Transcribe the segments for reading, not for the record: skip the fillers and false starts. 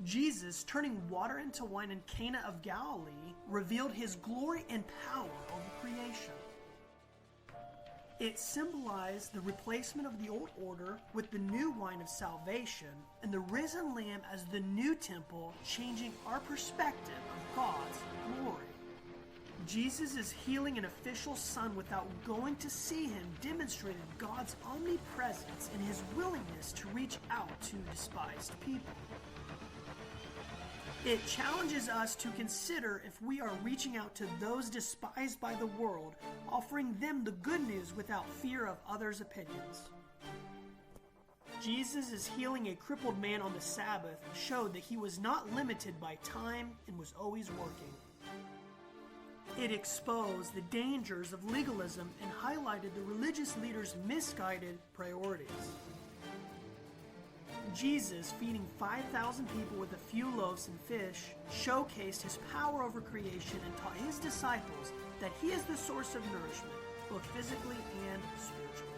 Jesus, turning water into wine in Cana of Galilee, revealed his glory and power over creation. It symbolized the replacement of the old order with the new wine of salvation and the risen Lamb as the new temple, changing our perspective of God's glory. Jesus' healing an official son without going to see him demonstrated God's omnipresence and his willingness to reach out to despised people. It challenges us to consider if we are reaching out to those despised by the world, offering them the good news without fear of others' opinions. Jesus' healing a crippled man on the Sabbath showed that he was not limited by time and was always working. It exposed the dangers of legalism and highlighted the religious leaders' misguided priorities. Jesus, feeding 5,000 people with a few loaves and fish, showcased his power over creation and taught his disciples that he is the source of nourishment, both physically and spiritually.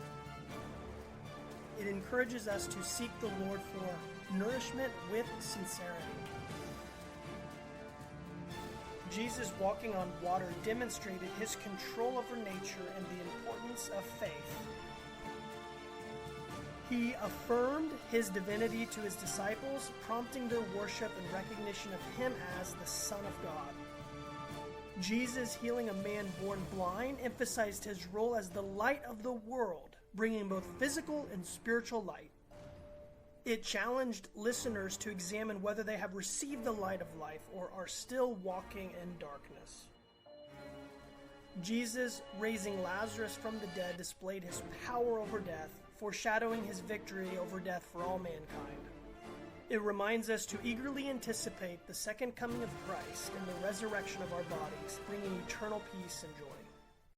It encourages us to seek the Lord for nourishment with sincerity. Jesus walking on water demonstrated his control over nature and the importance of faith. He affirmed his divinity to his disciples, prompting their worship and recognition of him as the Son of God. Jesus healing a man born blind emphasized his role as the light of the world, bringing both physical and spiritual light. It challenged listeners to examine whether they have received the light of life or are still walking in darkness. Jesus, raising Lazarus from the dead, displayed his power over death, foreshadowing his victory over death for all mankind. It reminds us to eagerly anticipate the second coming of Christ and the resurrection of our bodies, bringing eternal peace and joy.